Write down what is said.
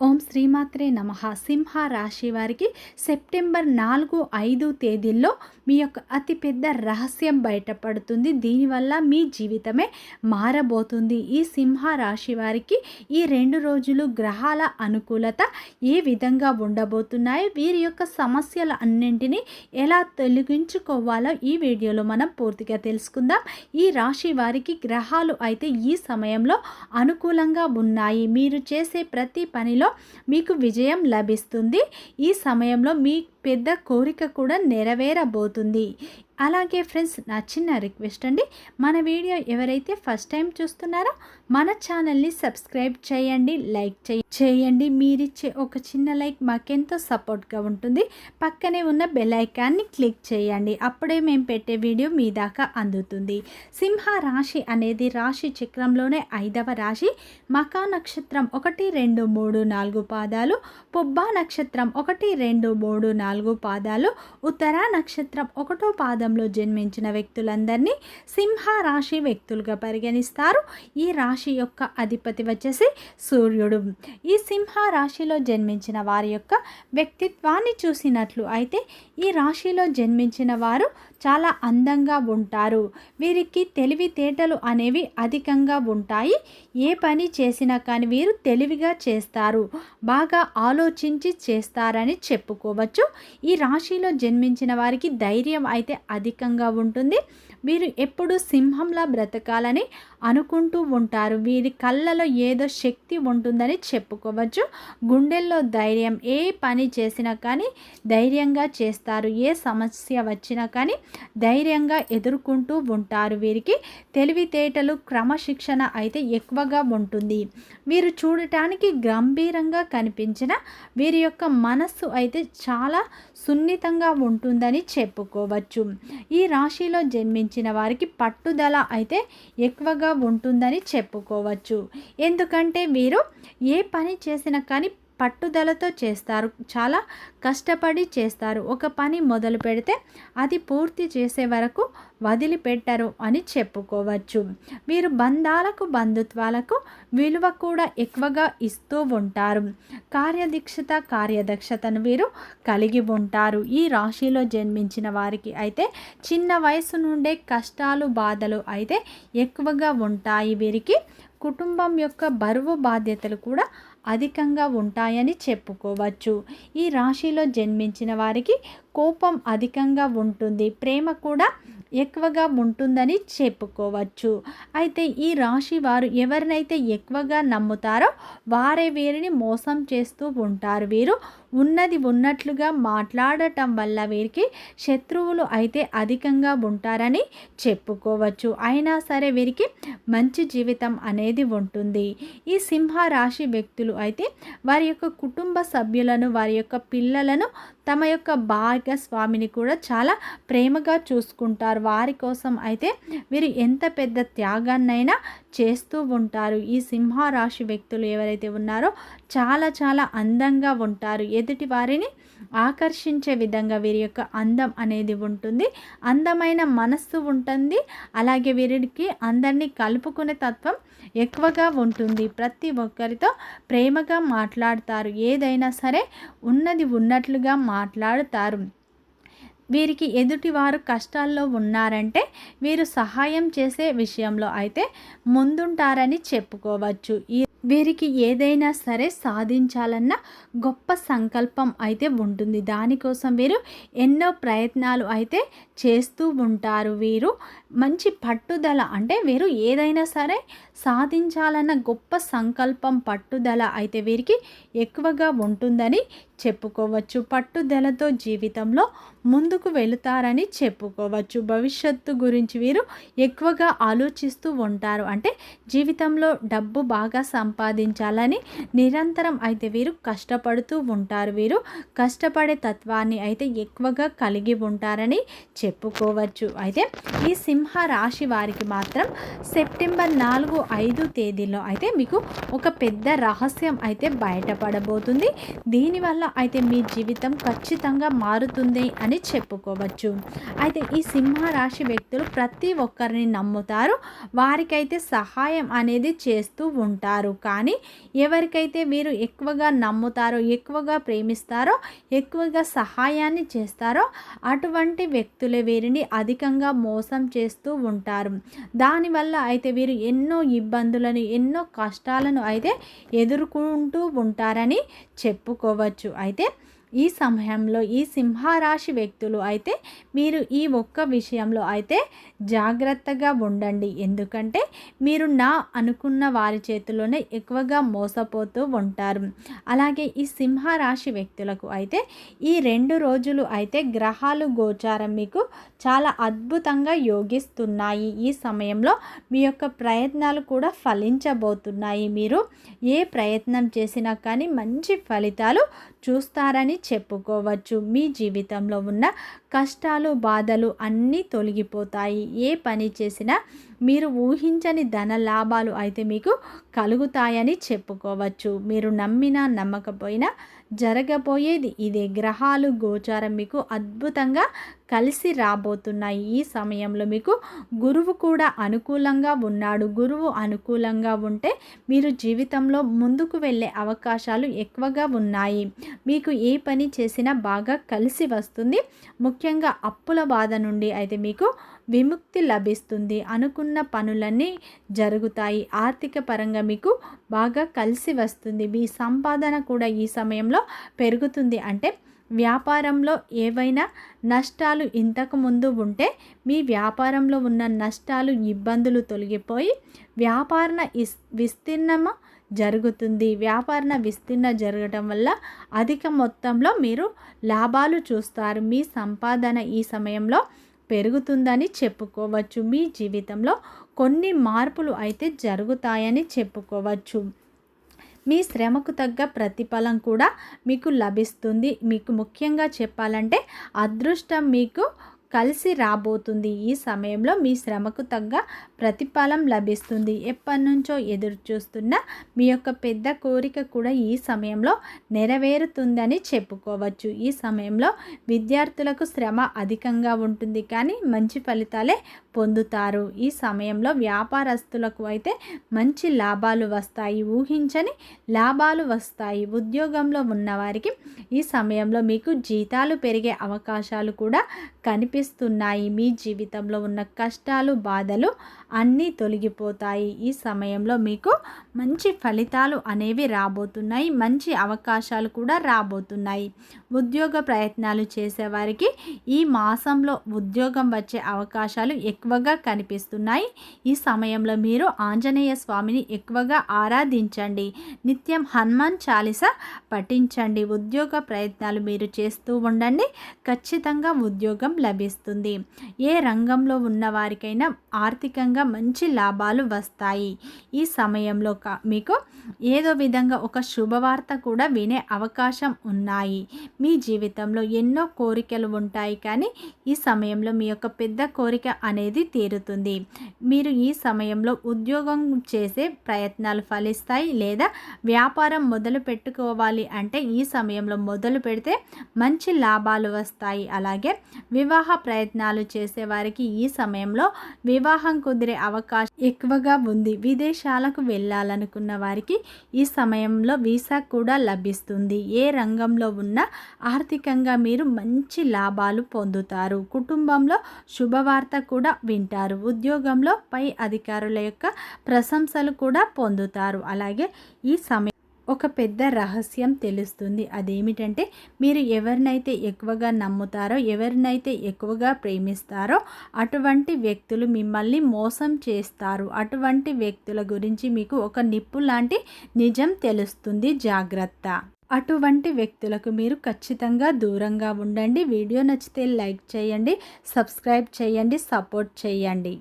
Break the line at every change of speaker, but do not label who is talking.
ఓం శ్రీమాత్రే నమః. సింహ రాశి వారికి సెప్టెంబర్ 4, 5 తేదీల్లో మీ యొక్క అతిపెద్ద రహస్యం బయటపడుతుంది. దీనివల్ల మీ జీవితమే మారబోతుంది. ఈ సింహ రాశి వారికి ఈ 2 రోజులు గ్రహాల అనుకూలత ఏ విధంగా ఉండబోతున్నాయి, వీరి యొక్క సమస్యల అన్నింటినీ ఎలా తొలగించుకోవాలో ఈ వీడియోలో మనం పూర్తిగా తెలుసుకుందాం. ఈ రాశి వారికి గ్రహాలు అయితే ఈ సమయంలో అనుకూలంగా ఉన్నాయి. మీరు చేసే ప్రతి పనిలో మీకు విజయం లభిస్తుంది. ఈ సమయంలో మీ పెద్ద కోరిక కూడా నెరవేరబోతుంది. అలాగే ఫ్రెండ్స్, నా చిన్న రిక్వెస్ట్ అండి, మన వీడియో ఎవరైతే ఫస్ట్ టైం చూస్తున్నారో మన ఛానల్ని సబ్స్క్రైబ్ చేయండి, లైక్ చేయండి. మీరిచ్చే ఒక చిన్న లైక్ మాకెంతో సపోర్ట్గా ఉంటుంది. పక్కనే ఉన్న బెల్ ఐకాన్ని క్లిక్ చేయండి, అప్పుడే మేము పెట్టే వీడియో మీ దాకా అందుతుంది. సింహ రాశి అనేది రాశి చక్రంలోనే 5వ రాశి. మకా నక్షత్రం 1, 2, 3, 4 పాదాలు, పుబ్బా నక్షత్రం 1, 2, 3, 4 పాదాలు, ఉత్తరా నక్షత్రం 1వ పాదంలో జన్మించిన వ్యక్తులందరినీ సింహ రాశి వ్యక్తులుగా పరిగణిస్తారు. ఈ రాశి యొక్క అధిపతి వచ్చేసి సూర్యుడు. ఈ సింహ రాశిలో జన్మించిన వారి యొక్క వ్యక్తిత్వాన్ని చూసినట్లు అయితే ఈ రాశిలో జన్మించిన వారు చాలా అందంగా ఉంటారు. వీరికి తెలివితేటలు అనేవి అధికంగా ఉంటాయి. ఏ పని చేసినా కానీ వీరు తెలివిగా చేస్తారు, బాగా ఆలోచించి చేస్తారని చెప్పుకోవచ్చు. ఈ రాశిలో జన్మించిన వారికి ధైర్యం అయితే అధికంగా ఉంటుంది. వీరు ఎప్పుడూ సింహంలా బ్రతకాలని అనుకుంటూ ఉంటారు. వీరి కళ్ళలో ఏదో శక్తి ఉంటుందని చెప్పుకోవచ్చు. గుండెల్లో ధైర్యం, ఏ పని చేసినా కానీ ధైర్యంగా చేస్తారు. ఏ సమస్య వచ్చినా కానీ ధైర్యంగా ఎదుర్కొంటూ ఉంటారు. వీరికి తెలివితేటలు, క్రమశిక్షణ అయితే ఎక్కువగా ఉంటుంది. వీరు చూడటానికి గంభీరంగా కనిపించిన వీరి యొక్క మనస్సు అయితే చాలా సున్నితంగా ఉంటుందని చెప్పుకోవచ్చు. ఈ రాశిలో జన్మించిన వారికి పట్టుదల అయితే ఎక్కువగా ఉంటుందని చెప్పుకోవచ్చు. ఎందుకంటే వీరు ఏ పని చేసినా కానీ పట్టుదలతో చేస్తారు, చాలా కష్టపడి చేస్తారు. ఒక పని మొదలు పెడితే అది పూర్తి చేసే వరకు వదిలిపెట్టరు అని చెప్పుకోవచ్చు. వీరు బంధాలకు, బంధుత్వాలకు విలువ కూడా ఎక్కువగా ఇస్తూ ఉంటారు. కార్యదక్షతను వీరు కలిగి ఉంటారు. ఈ రాశిలో జన్మించిన వారికి అయితే చిన్న వయసు నుండే కష్టాలు, బాధలు అయితే ఎక్కువగా ఉంటాయి. వీరికి కుటుంబం యొక్క బరువు, బాధ్యతలు కూడా అధికంగా ఉంటాయని చెప్పుకోవచ్చు. ఈ రాశిలో జన్మించిన వారికి కోపం అధికంగా ఉంటుంది, ప్రేమ కూడా ఎక్కువగా ఉంటుందని చెప్పుకోవచ్చు. అయితే ఈ రాశి వారు ఎవరినైతే ఎక్కువగా నమ్ముతారో వారే వీరిని మోసం చేస్తూ ఉంటారు. వీరు ఉన్నది ఉన్నట్లుగా మాట్లాడటం వల్ల వీరికి శత్రువులు అయితే అధికంగా ఉంటారని చెప్పుకోవచ్చు. అయినా సరే వీరికి మంచి జీవితం అనేది ఉంటుంది. ఈ సింహ రాశి వ్యక్తులు అయితే వారి యొక్క కుటుంబ సభ్యులను, వారి యొక్క పిల్లలను, తమ యొక్క భాగస్వామిని కూడా చాలా ప్రేమగా చూసుకుంటారు. వారి కోసం అయితే వీరు ఎంత పెద్ద త్యాగాన్నైనా చేస్తూ ఉంటారు. ఈ సింహ రాశి వ్యక్తులు ఎవరైతే ఉన్నారో చాలా అందంగా ఉంటారు. ఎదుటి వారిని ఆకర్షించే విధంగా వీరి యొక్క అందం అనేది ఉంటుంది. అందమైన మనస్సు ఉంటుంది. అలాగే వీరికి అందరినీ కలుపుకునే తత్వం ఎక్కువగా ఉంటుంది. ప్రతి ఒక్కరితో ప్రేమగా మాట్లాడతారు. ఏదైనా సరే ఉన్నది ఉన్నట్లుగా మాట్లాడతారు. వీరికి ఎదుటివారు కష్టాల్లో ఉన్నారంటే వీరు సహాయం చేసే విషయంలో అయితే ముందుంటారని చెప్పుకోవచ్చు. వీరికి ఏదైనా సరే సాధించాలన్న గొప్ప సంకల్పం అయితే ఉంటుంది. దానికోసం వీరు ఎన్నో ప్రయత్నాలు అయితే చేస్తూ ఉంటారు. వీరు మంచి పట్టుదల, అంటే వీరు ఏదైనా సరే సాధించాలన్న గొప్ప సంకల్పం, పట్టుదల అయితే వీరికి ఎక్కువగా ఉంటుందని చెప్పుకోవచ్చు. పట్టుదలతో జీవితంలో ముందుకు వెళుతారని చెప్పుకోవచ్చు. భవిష్యత్తు గురించి వీరు ఎక్కువగా ఆలోచిస్తూ ఉంటారు. అంటే జీవితంలో డబ్బు బాగా సంపాదించాలని నిరంతరం అయితే వీరు కష్టపడుతూ ఉంటారు. వీరు కష్టపడే తత్వాన్ని అయితే ఎక్కువగా కలిగి ఉంటారని చెప్పుకోవచ్చు. అయితే ఈ సింహ రాశి వారికి మాత్రం సెప్టెంబర్ 4, 4-5 తేదీలో అయితే మీకు ఒక పెద్ద రహస్యం అయితే బయటపడబోతుంది. దీనివల్ల అయితే మీ జీవితం ఖచ్చితంగా మారుతుంది అని చెప్పుకోవచ్చు. అయితే ఈ సింహరాశి వ్యక్తులు ప్రతి ఒక్కరిని నమ్ముతారు. వారికైతే సహాయం అనేది చేస్తూ ఉంటారు. కానీ ఎవరికైతే వీరు ఎక్కువగా నమ్ముతారో, ఎక్కువగా ప్రేమిస్తారో, ఎక్కువగా సహాయాన్ని చేస్తారో అటువంటి వ్యక్తులే వీరిని అధికంగా మోసం చేస్తూ ఉంటారు. దానివల్ల అయితే వీరు ఎన్నో ఇబ్బందులను, ఎన్నో కష్టాలను అయితే ఎదుర్కొంటూ ఉంటారని చెప్పుకోవచ్చు. అయితే ఈ సమయంలో ఈ సింహరాశి వ్యక్తులు అయితే మీరు ఈ ఒక్క విషయంలో అయితే జాగ్రత్తగా ఉండండి. ఎందుకంటే మీరు నా అనుకున్న వారి చేతిలోనే ఎక్కువగా మోసపోతూ ఉంటారు. అలాగే ఈ సింహరాశి వ్యక్తులకు అయితే ఈ 2 రోజులు అయితే గ్రహాలు గోచారం మీకు చాలా అద్భుతంగా యోగిస్తున్నాయి. ఈ సమయంలో మీ యొక్క ప్రయత్నాలు కూడా ఫలించబోతున్నాయి. మీరు ఏ ప్రయత్నం చేసినా కానీ మంచి ఫలితాలు చూస్తారని చెప్పుకోవచ్చు. మీ జీవితంలో ఉన్న కష్టాలు, బాధలు అన్నీ తొలగిపోతాయి. ఏ పని చేసినా మీరు ఊహించని ధన లాభాలు అయితే మీకు కలుగుతాయని చెప్పుకోవచ్చు. మీరు నమ్మినా నమ్మకపోయినా జరగబోయేది ఇదే. గ్రహాలు గోచారం మీకు అద్భుతంగా కలిసి రాబోతున్నాయి. ఈ సమయంలో మీకు గురువు కూడా అనుకూలంగా ఉన్నాడు. గురువు అనుకూలంగా ఉంటే మీరు జీవితంలో ముందుకు వెళ్ళే అవకాశాలు ఎక్కువగా ఉన్నాయి. మీకు ఏ పని చేసినా బాగా కలిసి వస్తుంది. ముఖ్యంగా అప్పుల బాధ నుండి అయితే మీకు విముక్తి లభిస్తుంది. అనుకున్న పనులన్నీ జరుగుతాయి. ఆర్థిక పరంగా మీకు బాగా కలిసి వస్తుంది. మీ సంపాదన కూడా ఈ సమయంలో పెరుగుతుంది. అంటే వ్యాపారంలో ఏవైనా నష్టాలు ఇంతకు ముందు ఉంటే మీ వ్యాపారంలో ఉన్న నష్టాలు, ఇబ్బందులు తొలగిపోయి వ్యాపార విస్తీర్ణం జరుగుతుంది. వ్యాపార విస్తీర్ణ జరగడం వల్ల అధిక మొత్తంలో మీరు లాభాలు చూస్తారు. మీ సంపాదన ఈ సమయంలో పెరుగుతుందని చెప్పుకోవచ్చు. మీ జీవితంలో కొన్ని మార్పులు అయితే జరుగుతాయని చెప్పుకోవచ్చు. మీ శ్రమకు తగ్గ ప్రతిఫలం కూడా మీకు లభిస్తుంది. మీకు ముఖ్యంగా చెప్పాలంటే అదృష్టం మీకు కలిసి రాబోతుంది. ఈ సమయంలో మీ శ్రమకు తగ్గ ప్రతిఫలం లభిస్తుంది. ఎప్పటి నుంచో ఎదురు చూస్తున్న మీ యొక్క పెద్ద కోరిక కూడా ఈ సమయంలో నెరవేరుతుందని చెప్పుకోవచ్చు. ఈ సమయంలో విద్యార్థులకు శ్రమ అధికంగా ఉంటుంది, కానీ మంచి ఫలితాలే పొందుతారు. ఈ సమయంలో వ్యాపారస్తులకు అయితే మంచి లాభాలు వస్తాయి. ఊహించని లాభాలు వస్తాయి. ఉద్యోగంలో ఉన్నవారికి ఈ సమయంలో మీకు జీతాలు పెరిగే అవకాశాలు కూడా కనిపిస్తున్నాయి. మీ జీవితంలో ఉన్న కష్టాలు, బాధలు అన్నీ తొలగిపోతాయి. ఈ సమయంలో మీకు మంచి ఫలితాలు అనేవి రాబోతున్నాయి. మంచి అవకాశాలు కూడా రాబోతున్నాయి. ఉద్యోగ ప్రయత్నాలు చేసేవారికి ఈ మాసంలో ఉద్యోగం వచ్చే అవకాశాలు ఎక్కువగా కనిపిస్తున్నాయి. ఈ సమయంలో మీరు ఆంజనేయ స్వామిని ఎక్కువగా ఆరాధించండి. నిత్యం హనుమాన్ చాలీసా పఠించండి. ఉద్యోగ ప్రయత్నాలు మీరు చేస్తూ ఉండండి. ఖచ్చితంగా ఉద్యోగం లభిస్తుంది. ఏ రంగంలో ఉన్నవారికైనా ఆర్థికంగా మంచి లాభాలు వస్తాయి. ఈ సమయంలో మీకు ఏదో విధంగా ఒక శుభవార్త కూడా వినే అవకాశం ఉన్నాయి. మీ జీవితంలో ఎన్నో కోరికలు ఉంటాయి, కానీ ఈ సమయంలో మీ యొక్క పెద్ద కోరిక అనేది తీరుతుంది. మీరు ఈ సమయంలో ఉద్యోగం చేసే ప్రయత్నాలు ఫలిస్తాయి, లేదా వ్యాపారం మొదలు పెట్టుకోవాలి అంటే ఈ సమయంలో మొదలు పెడితే మంచి లాభాలు వస్తాయి. అలాగే వివాహ ప్రయత్నాలు చేసేవారికి ఈ సమయంలో వివాహం కుదిరే అవకాశం ఎక్కువగా ఉంది. విదేశాలకు వెళ్ళాలనుకున్న వారికి ఈ సమయంలో వీసా కూడా లభిస్తుంది. ఏ రంగంలో ఉన్నా ఆర్థికంగా మీరు మంచి లాభాలు పొందుతారు. కుటుంబంలో శుభవార్త కూడా వింటారు. ఉద్యోగంలో పై అధికారుల యొక్క ప్రశంసలు కూడా పొందుతారు. అలాగే ఈ సమయం ఒక పెద్ద రహస్యం తెలుస్తుంది. అదేమిటంటే మీరు ఎవరినైతే ఎక్కువగా నమ్ముతారో, ఎవరినైతే ఎక్కువగా ప్రేమిస్తారో అటువంటి వ్యక్తులు మిమ్మల్ని మోసం చేస్తారు. అటువంటి వ్యక్తుల గురించి మీకు ఒక నిప్పు లాంటి నిజం తెలుస్తుంది. జాగ్రత్త. అటువంటి వ్యక్తులకు మీరు ఖచ్చితంగా దూరంగా ఉండండి. వీడియో నచ్చితే లైక్ చేయండి, సబ్స్క్రైబ్ చేయండి, సపోర్ట్ చేయండి.